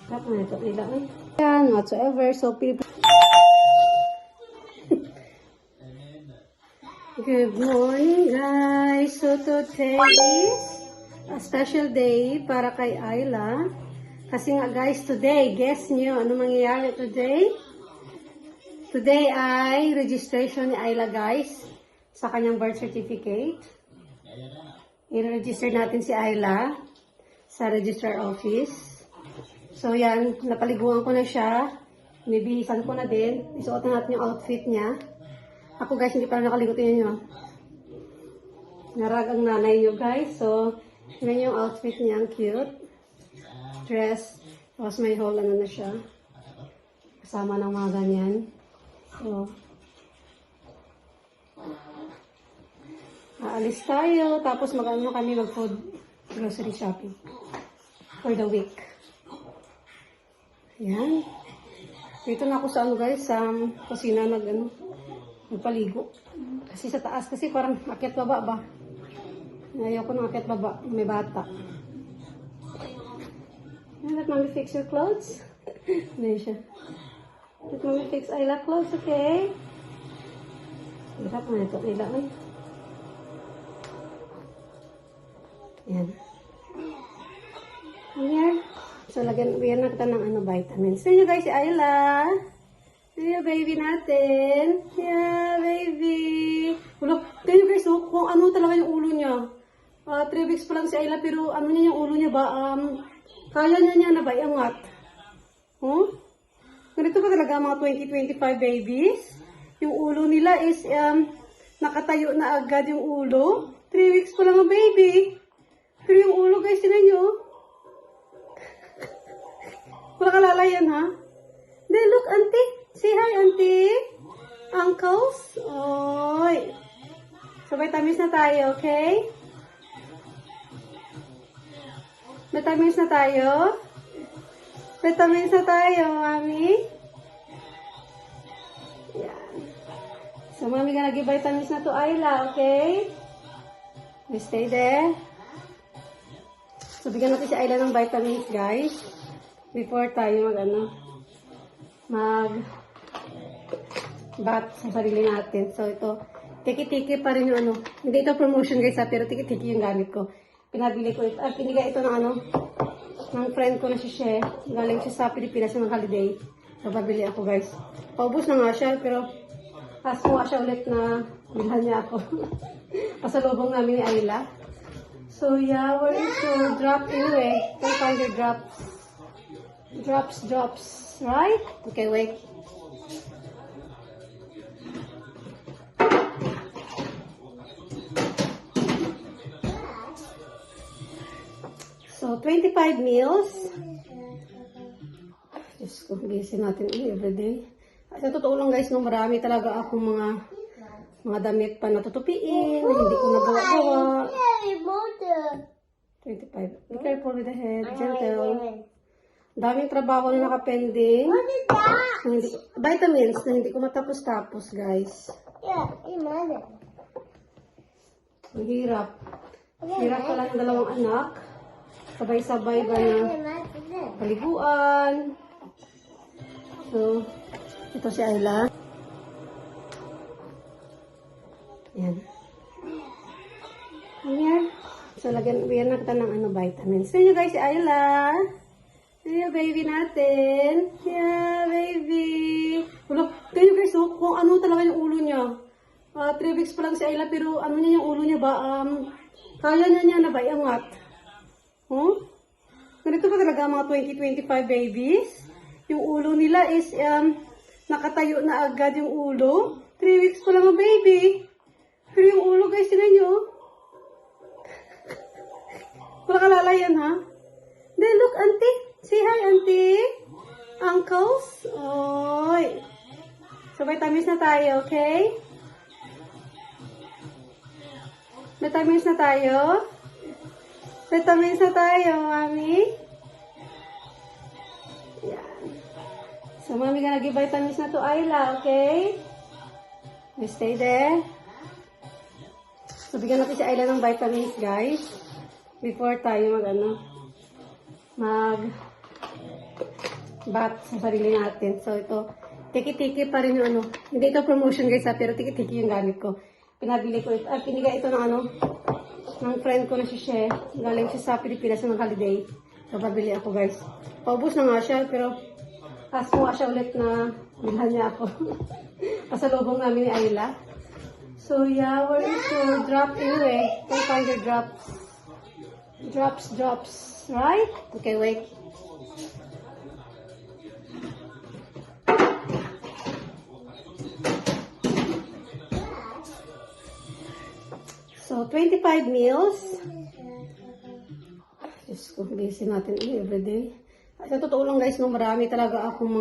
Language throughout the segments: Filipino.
Tap na ito nila. Yan, whatsoever. So, good morning, guys. So, today is a special day para kay Ayla. Kasi nga, guys, today, guess nyo, ano mangyayari today? Today ay registration ni Ayla, guys, sa kanyang birth certificate. I-register natin si Ayla sa registrar office. So, yan, napaliguan ko na siya. Nibihisan ko na din. Isuot na natin yung outfit niya. Ako, guys, hindi pa nakaligo. Tingnan nyo. Narag ang nanay nyo, guys. So, yun yung outfit niya. Ang cute. Dress. Tapos may hole ano na siya. Kasama ng mga ganyan. So, aalis tayo. Tapos mag-ano kami mag-food grocery shopping for the week. Yan. Dito na ako sa ano, guys, sa kusina nagpaligo. Kasi sa taas, kasi parang akyat baba ba? Ayaw ko ng akyat baba. May bata. Let mommy fix your clothes. Hindi siya. Let mommy fix Ayla clothes, okay? Hirap na ito, Ayla. Yan. Here. So, lagyan na kita ng vitamins. So, guys, si Ayla. Ayan, baby natin. Yeah, baby. Wala, kayo guys, kung ano talaga yung ulo niya. 3 weeks pa lang si Ayla, pero ano niya yung ulo niya ba? Kaya niya na ba iangat? Ganito pa talaga mga 20-25 babies. Yung ulo nila is, nakatayo na agad yung ulo. 3 weeks pa lang ang baby. Pero yung ulo, guys, tinan nyo. Wala kalalayan, ha? Then, look, auntie. Say hi, auntie. Uncles. Oy. So, vitamins na tayo, okay? Vitamins na tayo. Vitamins na tayo, mami. Yan. So, mami gonna give vitamins na to Ayla, okay? We stay there. So, bigyan natin si Ayla ng vitamins, guys. Before tayo bath sa sarili natin. So, ito, tiki-tiki pa rin yung Hindi ito promotion, guys, pero tiki-tiki yung gamit ko. Pinabili ko ito. Pinigay ito ng friend ko na si She. Galing siya sa Pilipinas ng holiday. So, pabili ako, guys. Paubos na nga siya, pero kasuha siya ulit na bilhan niya ako. Pasalubong namin ni Ayla. So, yeah, where is your drop anyway? Can find your drops. Drops, right? Okay, wait. So, 25 meals. Diyos ko, gising natin everyday. At sa totoo lang, guys, marami talaga akong mga damit pa natutupiin, na hindi ko nagawa-gawa. 25. Be careful with the head. Gentle. Daming trabaho na nakapending. Vitamins na hindi ko matapos-tapos, guys. Ang hirap. Hirap pala ng dalawang anak. Sabay-sabay ba ng paliguan. So, ito si Ayla. Yan. Ayan. So, lagyan na kita ng vitamins. So, yun guys, si Ayla. Ayan, baby natin. Yeah, baby. Wala, kayo guys, kung ano talaga yung ulo niya. 3 weeks pa lang si Ayla, pero ano niya yung ulo niya ba? Kaya niya na ba iangat? Ganito pa talaga mga 20-25 babies. Yung ulo nila is, nakatayo na agad yung ulo. 3 weeks pa lang ang baby. Pero yung ulo, guys, tinan nyo. Wala kalalayan, ha? Then, look, auntie. Say hi, auntie. Uncles. Oy. So, vitamins na tayo, okay? Vitamins na tayo. Vitamins na tayo, mami. Yan. So, mami gonna give vitamins na to Ayla, okay? We stay there. So, bigyan natin si Ayla ng vitamins, guys. Before tayo bath sa sarili natin. So ito, tiki-tiki pa rin yung ano. Hindi ito promotion guys ha, pero tiki-tiki yung gamit ko. Pinabili ko ito. Pinigay ito ng ano, ng friend ko na si She. Galing siya sa Pilipinas ng holiday. So pabili ako guys. Paubos na nga siya, pero ask mo nga siya ulit na bilhan niya ako. Pasalubong namin ni Ayla. So yeah, where is your drop anyway? Can't find your drops. Drops. Right? Okay, wait. So, 25 meals. Diyos ko, busy natin everyday. At sa totoo lang guys, no, marami talaga akong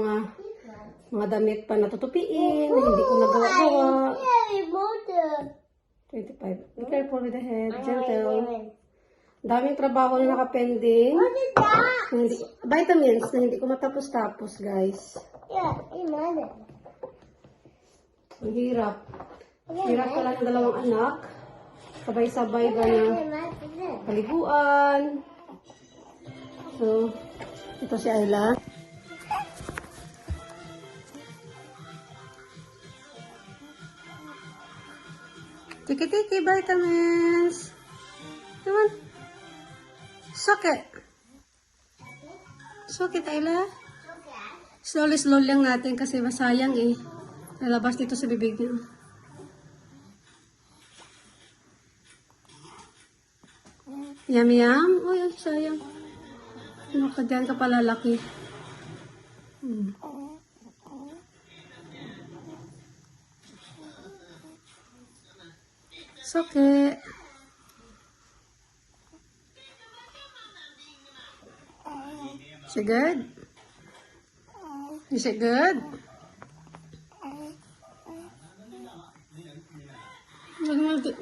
mga damit pa natutupiin, na hindi ko nagawa-gawa. 25. Be careful with the head. Gentle. Daming trabaho na nakapending. Vitamins na hindi ko matapos-tapos, guys. Ang hirap. Hirap pala ng dalawang anak. Sabay-sabay ba na paliguan. So, ito si Ayla. Tiki-tiki vitamins. Come on. Suck it. Suck it, Ayla. Slowly lang natin kasi masayang eh. Lalabas dito sa bibig niya. Yum, yum. Uy, sayang. Ano ka dyan ka pala laki. It's okay. Is it good? Is it good?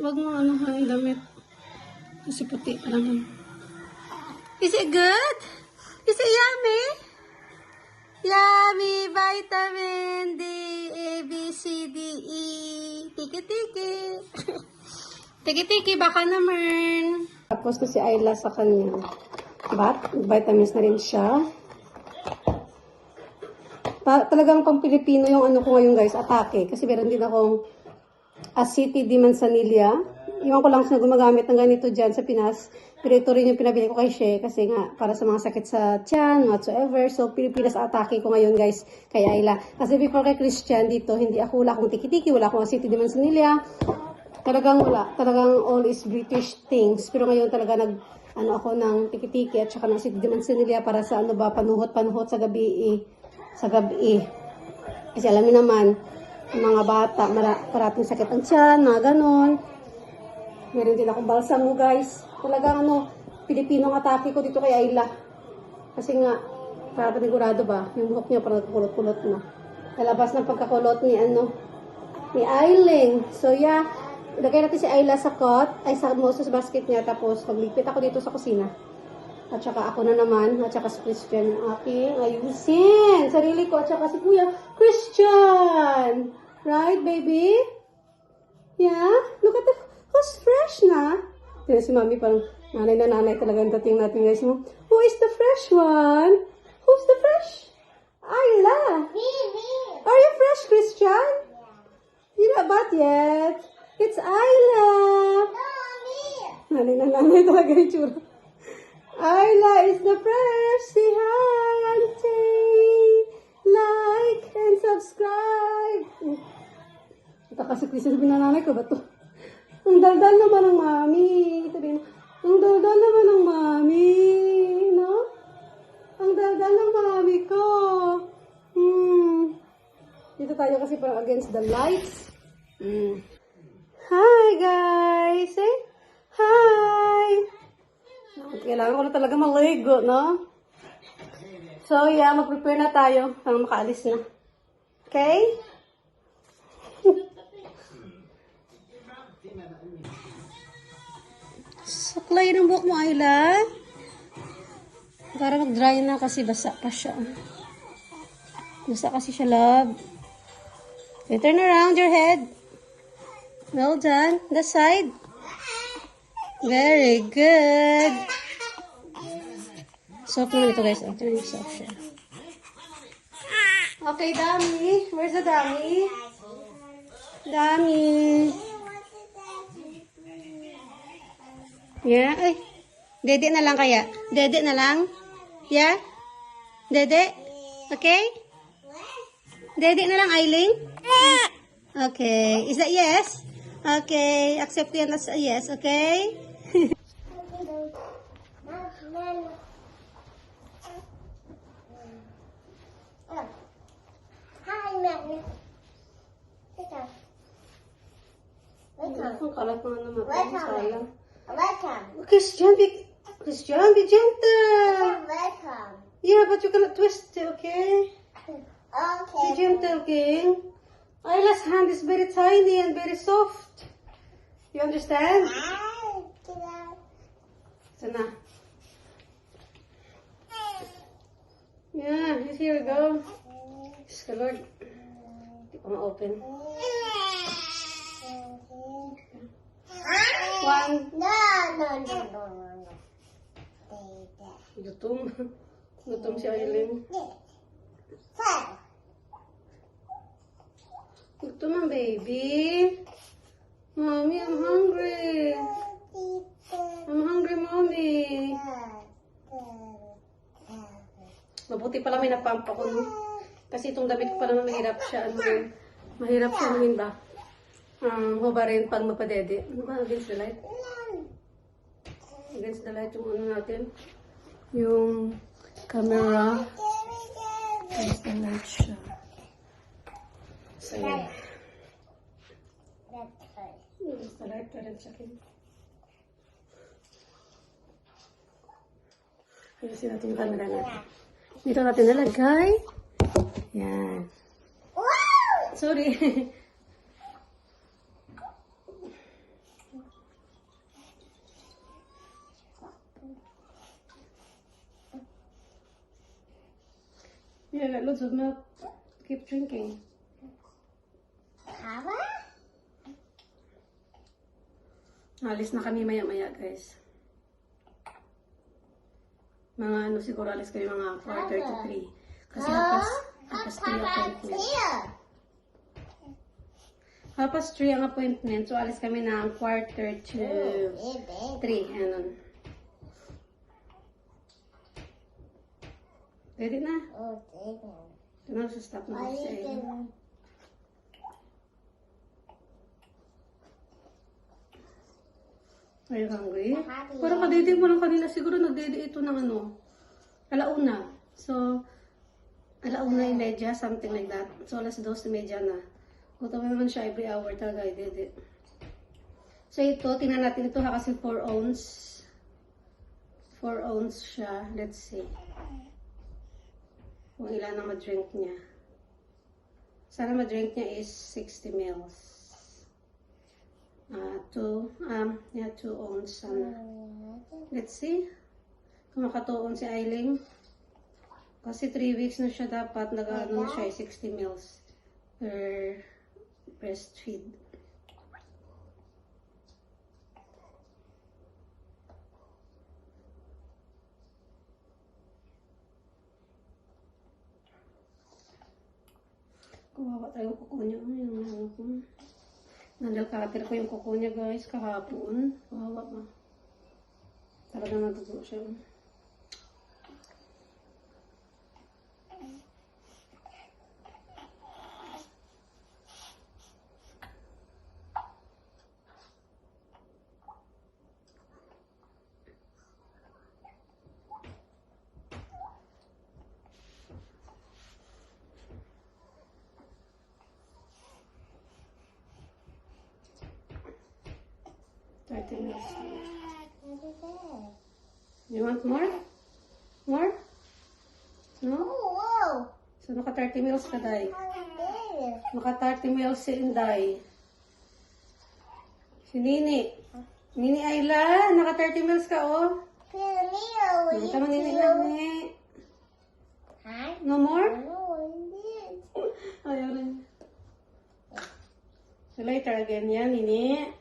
Wag mo ano yung damit. Kasi puti lang. Is it good? Is it yummy? Yummy vitamin D, A, B, C, D, E. Tiki-tiki. Tiki-tiki, baka naman. Tapos na si Ayla sa kanya. Vitamins na rin siya. Talagang pang Pilipino yung ano ko ngayon guys, atake. Kasi meron din akong Aceti di Manzanilla. Iwan ko lang siya gumagamit ng ganito dyan sa Pinas. Pero ito rin yung pinabili ko kay She. Kasi nga, para sa mga sakit sa tiyan, whatsoever. So, Pilipinas atake ko ngayon guys, kay Ayla. Kasi before kay Christian dito, wala akong tiki-tiki, wala akong Aceti di Manzanilla. Talagang wala. Talagang all is British things. Pero ngayon talaga ako ng tiki-tiki at saka ng Aceti di Manzanilla para sa panuhot sa gabi. Kasi alam niyo naman, mga bata, parating sakit ang tiyan, mga ganon. Meron din akong balsamo guys. Talagang Pilipino ang atake ko dito kay Ayla. Kasi nga, para panigurado ba, yung buhok niya parang kulot-kulot na. Kalabas ng pagkakulot ni Ailing. So yeah, ilagay natin si Ayla sa Moses basket niya. Tapos magligpit ako dito sa kusina. At saka ako na naman, at saka si Christian ang aking ayusin. Sarili ko, at saka si Kuya Christian. Right, baby? Yeah? Look at who's fresh na? Tignan si Mami, parang nanay na nanay talaga ang dating natin guys mo. Who is the fresh one? Who's the fresh? Ayla. Me. Are you fresh, Christian? You're not bad yet. It's Ayla. No, me. Nanay na nanay talaga yung tsura. Ayla is the fresh. Say hi, auntie. Like and subscribe. Ito kasi Christian, sabi na nanay ko ba ito? Ang daldal naman ng mami. Sabihin, ang daldal naman ng mami. No? Ang daldal ng mami ko. Dito tayo kasi parang against the lights. Hi guys! Say hi! Kailangan ko na talaga maligo, no? So yeah, mag-prepare na tayo para makaalis na. Okay? Suklay ng buhok mo, Ayla. Para mag-dry na kasi basa pa siya. Basa kasi siya, love. Okay, turn around your head. Well done. The side. Very good. Soft naman ito, guys. Turn yourself siya. Okay, dummy. Where's the dummy? Dummy. Yeah, ay. Dede na lang kaya. Dede na lang. Yeah? Dede? Okay? Dede na lang, Aileen? Okay. Is that yes? Okay. Accept yan as a yes, okay? Ang kalat mo naman. Sayang. Christian, be gentle. Yeah, but you cannot twist it, okay? Be gentle, King. Isla's hand is very tiny and very soft. You understand? Sana. Yeah, here we go. Just the Lord. Hindi ko ma-open. One. Gutom. Gutom si Aileen. Gutom ang baby. Mommy, I'm hungry. I'm hungry, Mommy. Mabuti pala may napampa ko, no? Kasi itong damit ko pala mahirap siya. Mahirap siya namin ba? Hubarin pag mapadede. Ano ba? Against the light? Against the light yung ano natin. Yung camera. Against the light siya. So, yeah. Against the light. Parang siya kin. Ayusin natin yung camera natin. Dito natin nalagay. Yan. Sorry. Yeah, got loads of milk. Keep drinking. Alis na kami maya-maya, guys. Mga ano siguro, alis kami mga 4:33. Kasi half past 3 appointment. Half past 3 ang appointment. So, alis kami ng 2:45. Anon. Ready na? Ito na sa stop na sa iyo. Are you hungry? Parang kadede mo lang kanina. Siguro nagdede ito ng ano. Alauna. So, alauna yung medya. Something like that. So, alas 2:30 na. Gutom naman siya every hour talaga. Dede. So, ito. Tingnan natin ito ha. Kasi 4 ounce. 4 ounce siya. Let's see. Kung ilan ang ma-drink niya. Sana ma-drink niya is 60 ml. 2 ounce sana. Let's see. Kung maka 2 ounce si Aileen. Kasi 3 weeks na siya dapat. Nag-ano siya 60 ml per breastfeed. Kawawa tayo yung kuko niya. Yung ano ko. Nandalkatir ko yung kuko niya, guys, kahapon. Kawawa pa. Talaga natutuwa siya. You want more? More? No? So, naka 30 mils ka, Day. Naka 30 mils si Inday. Si Nini. Nini Ayla, naka 30 mils ka, oh. Hindi ka Nini Nani. No more? Ayaw rin. So, later again yan, Nini.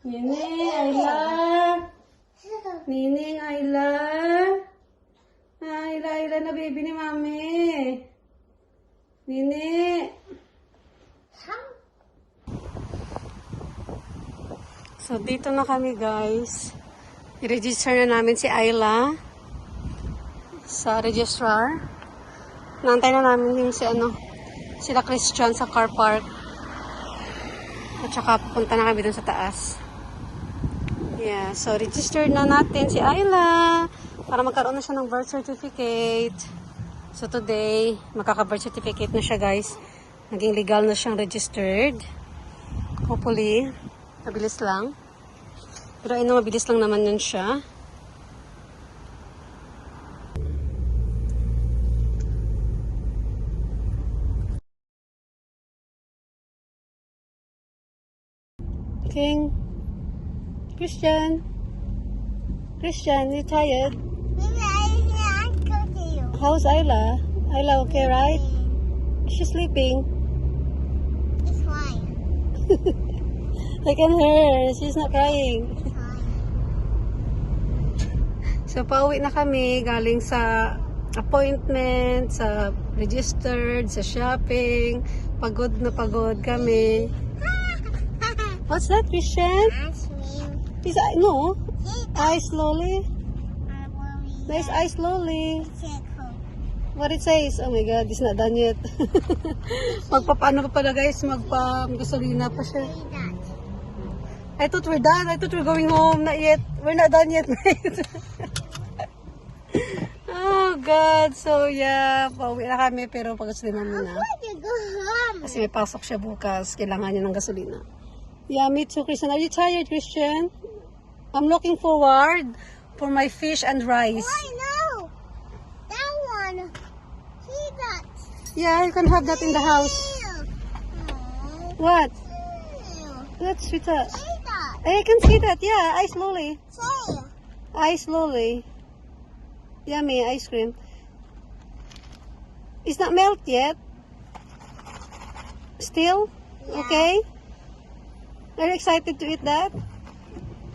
Nini Ayla. Nining, Ayla na baby ni Mami. Nini! So, dito na kami, guys. I-register na namin si Ayla sa registrar. Nantay na namin yung sila Christian sa car park. At saka pupunta na kami dun sa taas. Yeah, so registered na natin si Ayla para magkaroon na siya ng birth certificate. So today, magkaka-birth certificate na siya, guys. Naging legal na siyang registered. Hopefully, mabilis lang. Pero ayun, mabilis lang naman yun siya. King. Christian, you tired? How's Ayla? Ayla okay, right? She's sleeping. It's fine. I can hear her. She's not crying. It's fine. So, pauwi na kami galing sa appointment, sa registered, sa shopping. Pagod na pagod kami. What's that, Christian? Ask me. Is no. Eyes slowly. Nice eyes slowly. What it says? Oh my God, it's not done yet. Magpapaano pa pala, guys? Magpa-gasolina pa siya. I thought we're done. I thought we're going home. Not yet. We're not done yet. Oh God. So yeah, pauwi na kami pero pag-gasolina muna. Kasi may pasok siya bukas. Kailangan niya ng gasolina. Yeah, me too, Christian. Are you tired, Christian? I'm looking forward for my fish and rice. I know. That one. See that? Yeah, you can have that in the house. What? That's sweet. See that? I can see that. Yeah, ice slowly. Say. Ice slowly. Yummy ice cream. It's not melt yet. Still? Yeah. Okay? Are you excited to eat that?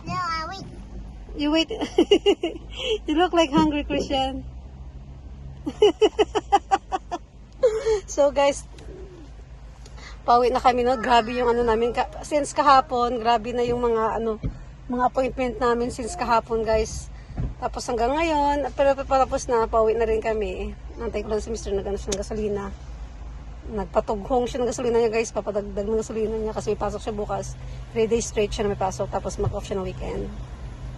No, I wait. You wait. You look like hungry, Christian. So guys, pauwi na kami, no? Grabe yung namin. Since kahapon, grabe na yung mga appointment namin since kahapon, guys. Tapos hanggang ngayon, pero patapos na, pauwi na rin kami. Nantay ko lang si Mr. nag-ano siya ng gasolina. Nagpatughong siya ng gasolina niya, guys. Papadagdag ng gasolina niya kasi may pasok siya bukas. 3 days straight siya na may pasok. Tapos mag-off siya ng weekend.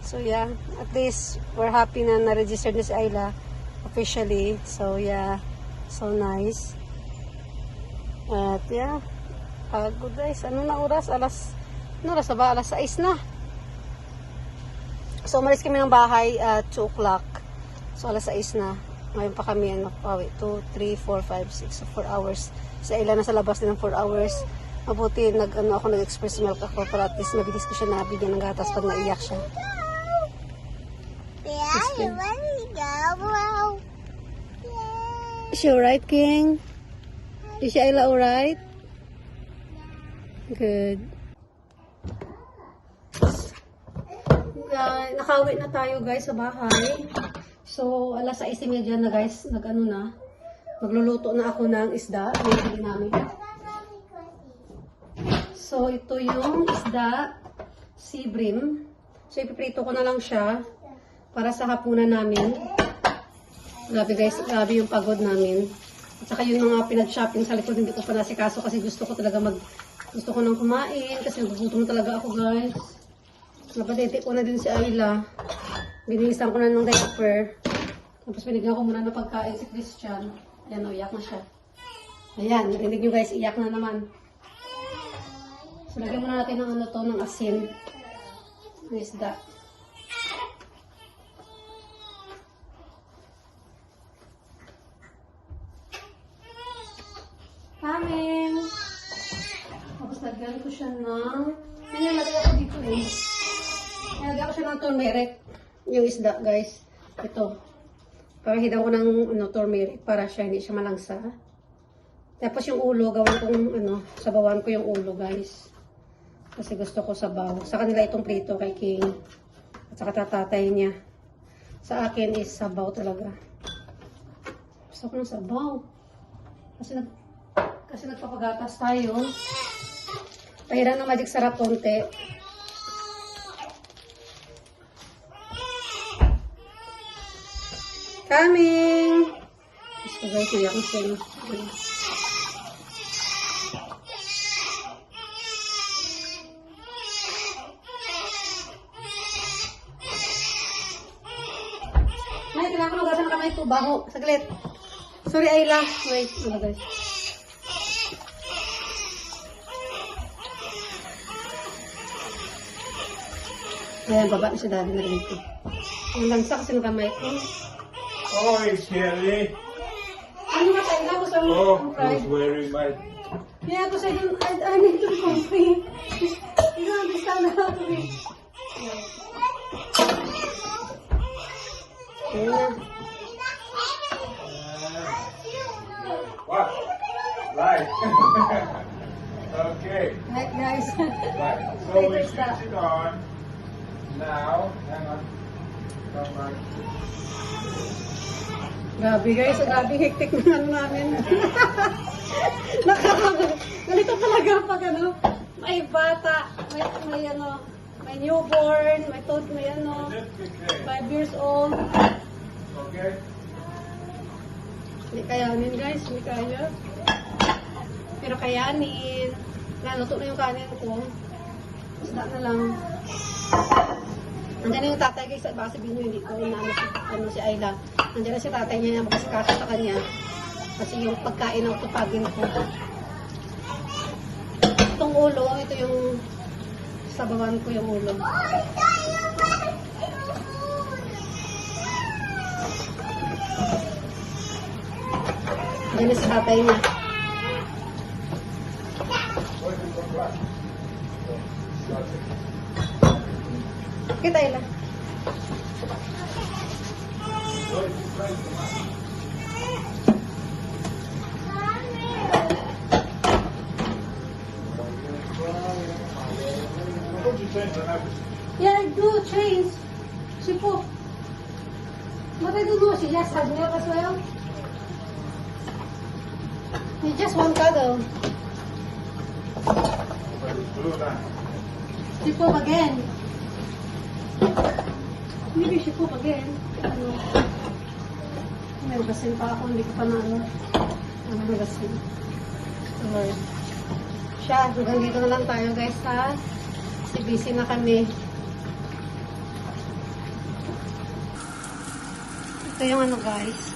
So yeah, at least we're happy na na-registered na si Ayla officially. So yeah, so nice. At yeah, pagod, guys. Ano na oras? Ano oras na ba? Alas 6 na. So umalis kami ng bahay at 2 o'clock. So alas 6 na. Ngayon pa kami, 2, 3, 4, 5, 6, 4 hours. Sa Ayla na sa labas din ng 4 hours. Mabuti, ako nag-express milk ako para at least mabilis ko siya nabigyan ng gatas pag naiyak siya. Yeah, you ready to go? Is she alright, King? Is she Ayla alright? Good. Nakauwi na tayo, guys, sa bahay. So, alas 6:30 na, guys. Magluluto na ako ng isda. Bili namin. So, ito yung isda, sea bream. So, ipiprito ko na lang siya para sa hapunan namin. Grabe, guys. Grabe yung pagod namin. At saka yung mga pinag-shopping sa likod, hindi ko pa nasikaso kasi gusto ko nang kumain kasi nagugutom talaga ako, guys. Napadete ko na din si Ayla. Binihisan ko na ng diaper. Tapos binigyan ko muna ng pagkain si Christian. Ayan, iyak na siya. Ayan, narinig nyo, guys, iyak na naman. So, lagyan muna natin ng asin. Ng isda. Amen. Tapos lagyan ko siya ng... Nilagay ako dito eh. Nilagay ko siya ng turmeric. Yung isda, guys. Ito. Pahidaw ko ng turmeric para hindi siya malangsa. Tapos yung ulo, sabawan ko yung ulo, guys. Kasi gusto ko sabaw. Sa kanila itong prito kay King. At saka tatatay niya. Sa akin is sabaw talaga. Gusto ko ng sabaw. Kasi Kasi nagpapagatas tayo. Pahiran ng magic sarap konti. Coming! Gusto guys, iyak ko siya. May, kailangan ko magasan ng kamay ko. Baho. Saglit. Sorry, Ayla. Wait. Ano guys? Ayan, baba na si Daddy na rin ito. Ang lansa kasi ng kamay ko. Oh, it's scary. Ano nga tayo? Gusto mo Oh, ang fried? it's wearing my... Yeah, because I need to be comfy. You don't understand how to be. Ayan na. What? Right. Okay. Right, guys. Right. So we switch it on. Now, hang on. Come back. Grabe guys, grabe hektik ng ano namin. Ganito talaga pag ano, may bata, may ano, may newborn, may ano, Just be clear. 5 years old. Okay? Hindi kayanin guys, hindi kaya. Pero kayanin. Naluto na yung kanin ko. Isda na lang. Nandiyan na yung tatay guys, baka sabihin nyo hindi ko ano si Ayla. Nandiyan na si tatay niya na makasikaso sa kanya. Kasi yung pagkain ng tupagin ko. Itong ulo, ito yung sabawan ko yung ulo. Nandiyan na si tatay niya. Kita Ayla. Put your change on everything. Yeah, I do change. She put. What I don't know, she just has milk as well. You just one cuddle. But it's blue now. She poop again. Maybe she poop again. Ano? May ugasin pa ako, hindi ko pa na ano. Ano ugasin? Lord. Siya, hanggang dito na lang tayo guys ha. Kasi busy na kami. Ito yung ano guys.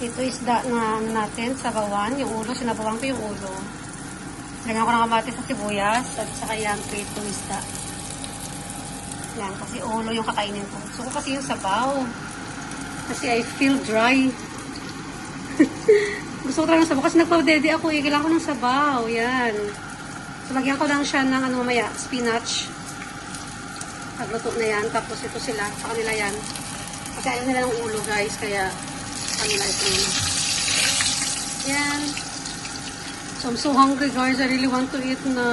Ito isda na ano natin, sabawan. Yung ulo, sinabawan ko yung ulo. Lagyan ko ng kamatis sa sibuyas at saka yung prito isda. Yan, kasi ulo yung kakainin ko. Gusto ko kasi yung sabaw. Kasi I feel dry. Gusto ko talaga ng sabaw. Kasi nagpa-daddy ako eh. Kailangan ko ng sabaw. Yan. So, lagyan ko lang siya ng ano mamaya, spinach. Pagluto na yan. Tapos ito sila. Sa kanila yan. Kasi ayaw nila ng ulo guys. Kaya kanila ito yun. Yan. So, I'm so hungry guys. I really want to eat na.